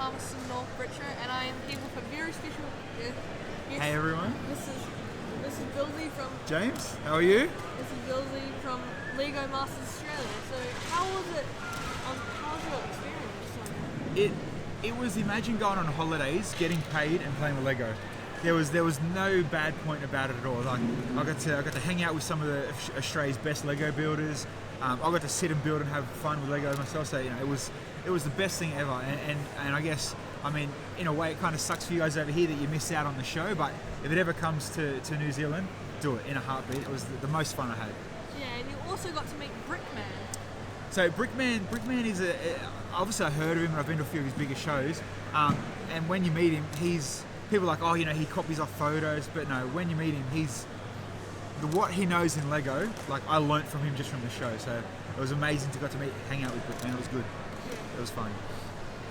Palmerston North, BrickCon, and I am here with a very special guest. Hey everyone. This is Bilsy from James, how are you? This is Bilsy from Lego Masters Australia. So how was it? How was your experience? It was, imagine going on holidays, getting paid and playing with Lego. There was no bad point about it at all. Like I got to hang out with some of the Australia's best Lego builders. I got to sit and build and have fun with Lego myself. So it was the best thing ever. And I guess, I mean, in a way it kind of sucks for you guys over here that you miss out on the show. But if it ever comes to New Zealand, do it in a heartbeat. It was the most fun I had. Yeah, and you also got to meet BrickMan. So BrickMan is obviously I heard of him and I've been to a few of his bigger shows. And when you meet him, people are like, oh, he copies off photos, but no, when you meet him, what he knows in Lego, like I learnt from him just from the show. So it was amazing to hang out with BrickMan. It was good. It was fun.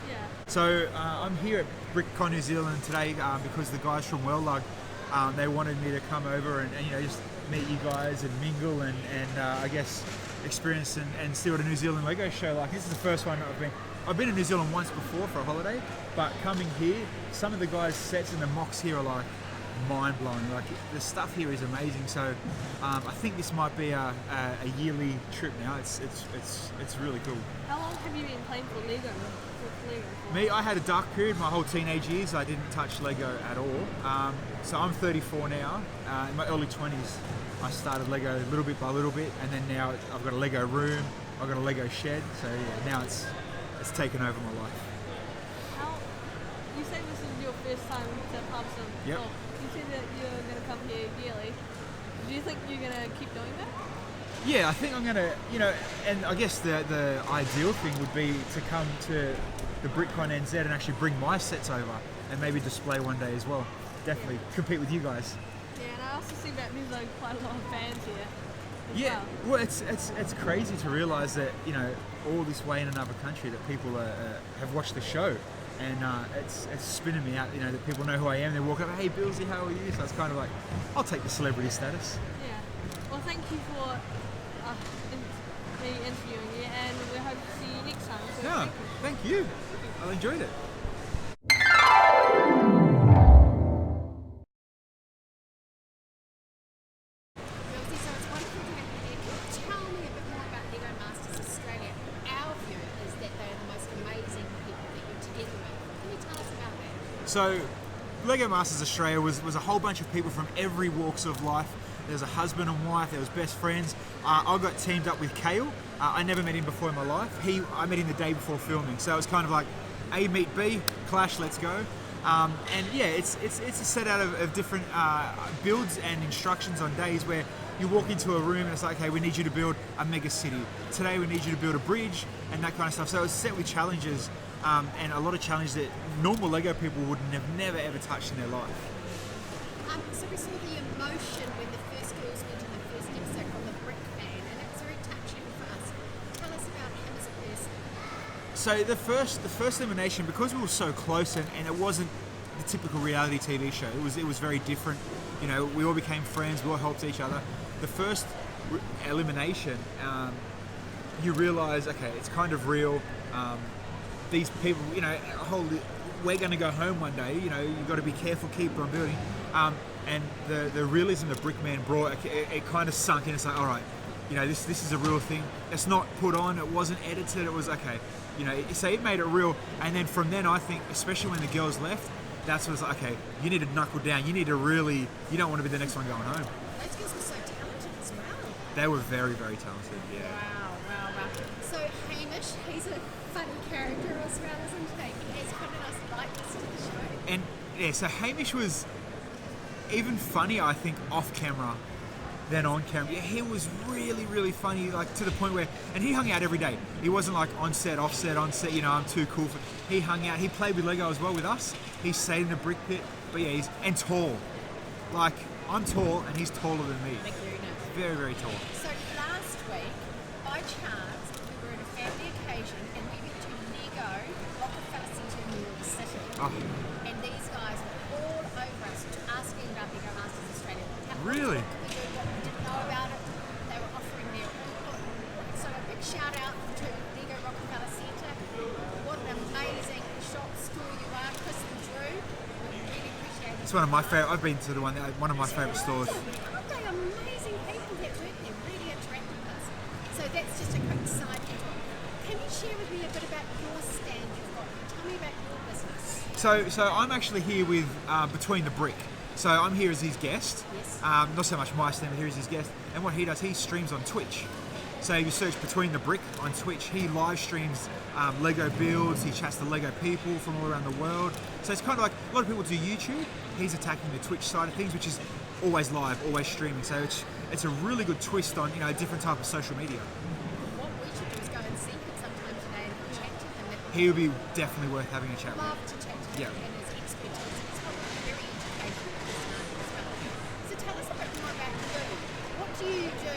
Yeah. So I'm here at BrickCon New Zealand today because the guys from Worldlug, they wanted me to come over and just meet you guys and mingle and I guess experience and see what a New Zealand Lego show like. This is the first one I've been to New Zealand once before for a holiday, but coming here, some of the guys' sets and the mocks here are like mind-blowing. Like the stuff here is amazing. So I think this might be a yearly trip now. It's really cool. How long have you been playing for Lego? Me, I had a dark period my whole teenage years. I didn't touch Lego at all. So I'm 34 now. In my early 20s, I started Lego little bit by little bit, and then now I've got a Lego room. I've got a Lego shed. So yeah, now it's taken over my life. You say this is your first time to Palmerston. Yep. Well, you said that you're going to come here yearly. Do you think you're going to keep doing that? Yeah, I think I'm going to, and I guess the ideal thing would be to come to the BrickCon NZ and actually bring my sets over and maybe display one day as well. Definitely compete with you guys. Yeah, and I also see that there's quite a lot of fans here. Yeah, well, it's crazy to realise that all this way in another country that people have watched the show, and it's spinning me out. That people know who I am. They walk up, hey Bilsy, how are you? So it's kind of like, I'll take the celebrity status. Yeah. Well, thank you for me interviewing you, and we hope to see you next time. So Yeah, thank you. I enjoyed it. So, Lego Masters Australia was a whole bunch of people from every walks of life. There was a husband and wife, there was best friends. I got teamed up with Kale. I never met him before in my life. I met him the day before filming. So it was kind of like A meet B, clash, let's go. And yeah, it's a set out of different builds and instructions on days where you walk into a room and it's like, okay, we need you to build a mega city. Today we need you to build a bridge and that kind of stuff. So it's set with challenges. And a lot of challenges that normal Lego people would have never ever touched in their life. So we saw the emotion when the first girls went in the first episode from the BrickMan, and it was very touching for us. Tell us about him as a person. So the first elimination, because we were so close and it wasn't the typical reality TV show, it was very different. We all became friends, we all helped each other. The first elimination, you realise, okay, it's kind of real. These people, we're going to go home one day. You've got to be careful, keep on building. And the realism that BrickMan brought, it kind of sunk in. It's like, all right, this is a real thing. It's not put on. It wasn't edited. It was okay. So it made it real. And then from then, I think, especially when the girls left, that's when it's like, okay, you need to knuckle down. You need to really. You don't want to be the next one going home. Those girls were so talented as well. They were very, very talented. Yeah. Wow. So Hamish, he's a funny character as well, isn't he? He has quite a nice likeness to the show. And yeah, so Hamish was even funnier, I think, off camera than on camera. Yeah, he was really, really funny, like to the point where, and he hung out every day. He wasn't like on set, off set, on set. I'm too cool for. He hung out. He played with Lego as well with us. He stayed in a brick pit, but yeah, and tall. Like I'm tall, and he's taller than me. Very, very tall. So last week, by chance, we were at a family occasion and we went to Lego Rockefeller Centre in New York City. Oh. And these guys were all over us asking about Lego Masters Australia. Really? What we didn't know about it. They were offering their input. So a big shout out to Lego Rockefeller Centre. What an amazing shop, school It's one of my favorite. I've been to the one of my favorite stores. Aren't they amazing people that work there? Really attractive us. So that's just a quick side talk. Can you share with me a bit about your stand you've got? Tell me about your business. So I'm actually here with Between the Brick. So I'm here as his guest. Yes. Not so much my stand, but here as his guest. And what he does, he streams on Twitch. So if you search Between the Brick on Twitch, he live streams Lego builds, he chats to Lego people from all around the world. So it's kind of like, a lot of people do YouTube, he's attacking the Twitch side of things, which is always live, always streaming. So it's a really good twist on, a different type of social media. What we should do is go and see him sometime today and chat to him. He would be definitely worth having a chat with. Love to chat to him Yeah. and his expertise. He's probably very educational as well. So tell us a bit more about you. What do you do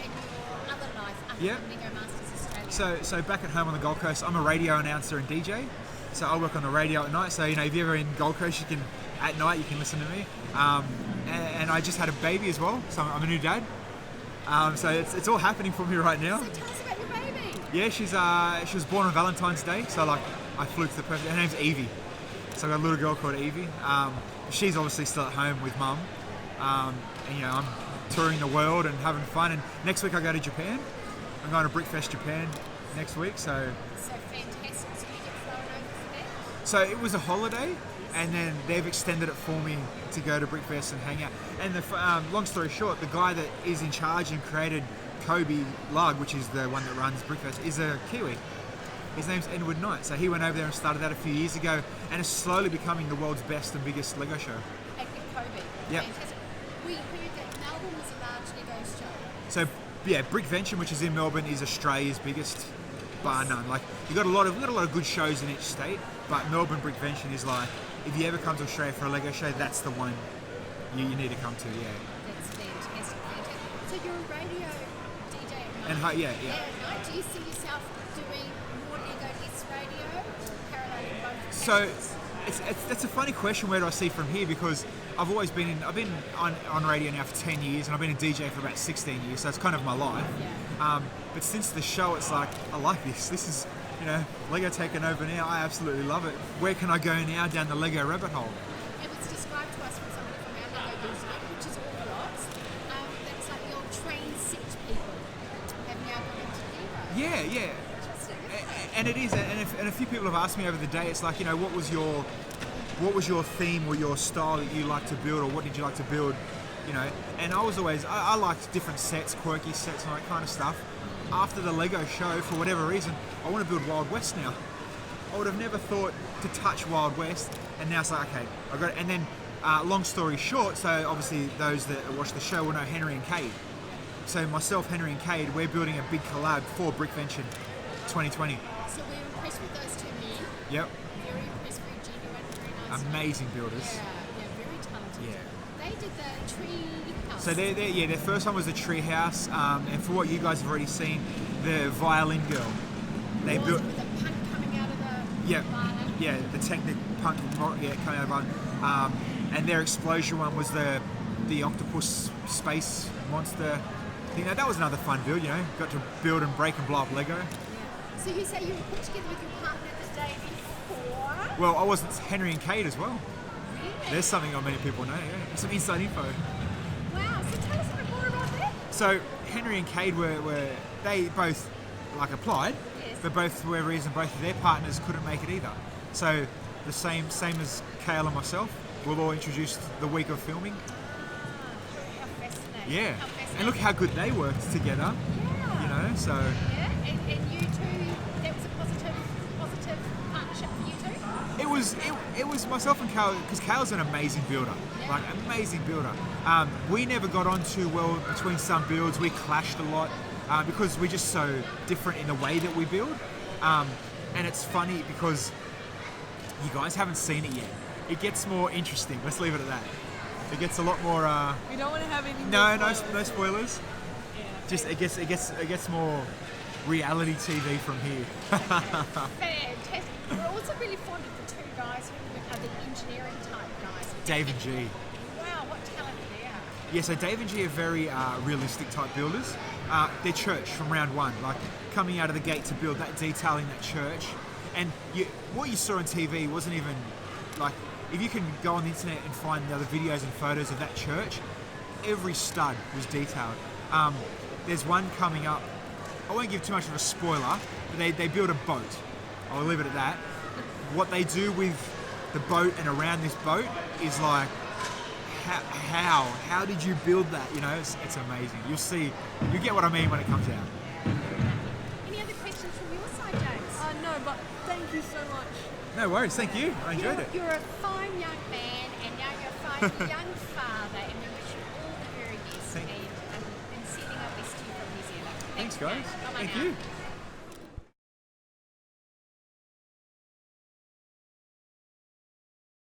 in your other life other Yeah. than Lego Masters Australia? So back at home on the Gold Coast, I'm a radio announcer and DJ. So I work on the radio at night. So if you're ever in Gold Coast, at night you can listen to me. And I just had a baby as well, so I'm a new dad. So it's all happening for me right now. So tell us about your baby. Yeah, she was born on Valentine's Day. So I flew to the perfect. Her name's Evie. So I've got a little girl called Evie. She's obviously still at home with mum. And I'm touring the world and having fun. And next week I go to Japan. I'm going to BrickFest Japan next week. So Fantastic. So you get flown over for that? So it was a holiday, and then they've extended it for me to go to BrickFest and hang out. And long story short, the guy that is in charge and created Kobe Lug, which is the one that runs BrickFest, is a Kiwi. His name's Edward Knight. So he went over there and started that a few years ago, and is slowly becoming the world's best and biggest Lego show. At Kobe. Yep. Fantastic. We heard that Melbourne was a large Lego show. So yeah, BrickVenture, which is in Melbourne, is Australia's biggest, bar none. Like we've got a lot of good shows in each state, but Melbourne BrickVenture is like, if you ever come to Australia for a Lego show, that's the one you need to come to. Yeah. That's fantastic. So you're a radio DJ at night. And yeah. At night, do you see yourself doing more Lego less radio or paralleling both? So passions? that's a funny question. Where do I see from here? Because I've been on radio now for 10 years, and I've been a DJ for about 16 years. So it's kind of my life. Yeah. But since the show, it's like I like this. This is Lego taking over now. I absolutely love it. Where can I go now down the Lego rabbit hole? It was described to us from somebody from our Lego user, which is orthodox. That's like the old train set people have now gone into Lego. Yeah. Interesting. And it is, and a few people have asked me over the day. It's like, what was your theme or your style that you like to build, or what did you like to build? And I liked different sets, quirky sets, and all that kind of stuff. After the Lego show, for whatever reason, I want to build Wild West now. I would have never thought to touch Wild West, and now it's like, okay, I got it. And then, long story short, so obviously those that watch the show will know Henry and Cade. So myself, Henry and Cade, we're building a big collab for BrickVenture 2020. So we're impressed with those two men. Yep, Very impressed, very genuine, very nice. amazing builders. Yeah, very talented. Yeah. They did the tree house. So their first one was the Treehouse, and for what you guys have already seen, the Violin Girl. They Was built, it with the punk coming out of the yeah, violin? yeah, the Technic Punk, coming out of one. And their explosion one was the octopus space monster. That was another fun build. Got to build and break and blow up Lego. So you say you were put together with your partner the day before? Well, I wasn't Henry and Cade as well. Really? There's something not many people know. Yeah, some inside info. Wow, so tell us a bit more about that. So Henry and Cade they both applied, Yes. but both for whatever reason both of their partners couldn't make it either. So the same as Kale and myself, we're all introduced the week of filming. How fascinating. Yeah, How fascinating. and look how good they worked together. Yeah. So Yeah, and you two, that was a positive partnership for you two? it was myself and Kale, because Kale's an amazing builder, amazing builder. We never got on too well between some builds. We clashed a lot because we're just so different in the way that we build. And it's funny because you guys haven't seen it yet. It gets more interesting. Let's leave it at that. It gets a lot more. We don't want to have any. No spoilers. Yeah. Just it gets more reality TV from here. Fantastic. We're also really fond of the two guys who are the engineering type guys. Dave and G. Wow, what talent they are. Yeah, so Dave and G are very realistic type builders. They're church from round one, like coming out of the gate to build that, detailing that church. And what you saw on TV wasn't even like, if you can go on the internet and find the other videos and photos of that church, every stud was detailed. There's one coming up. I won't give too much of a spoiler, but they build a boat. I'll leave it at that. What they do with the boat and around this boat is like, how did you build that? You know, it's amazing. You'll see, you get what I mean when it comes out. Any other questions from your side, James? No, but thank you so much. No worries, thank you. I enjoyed it. You're a fine young man, and now you're a fine young father, and we wish you all the very best. And sending our best to you from New Zealand. Thanks, guys. Come on Thank now. you.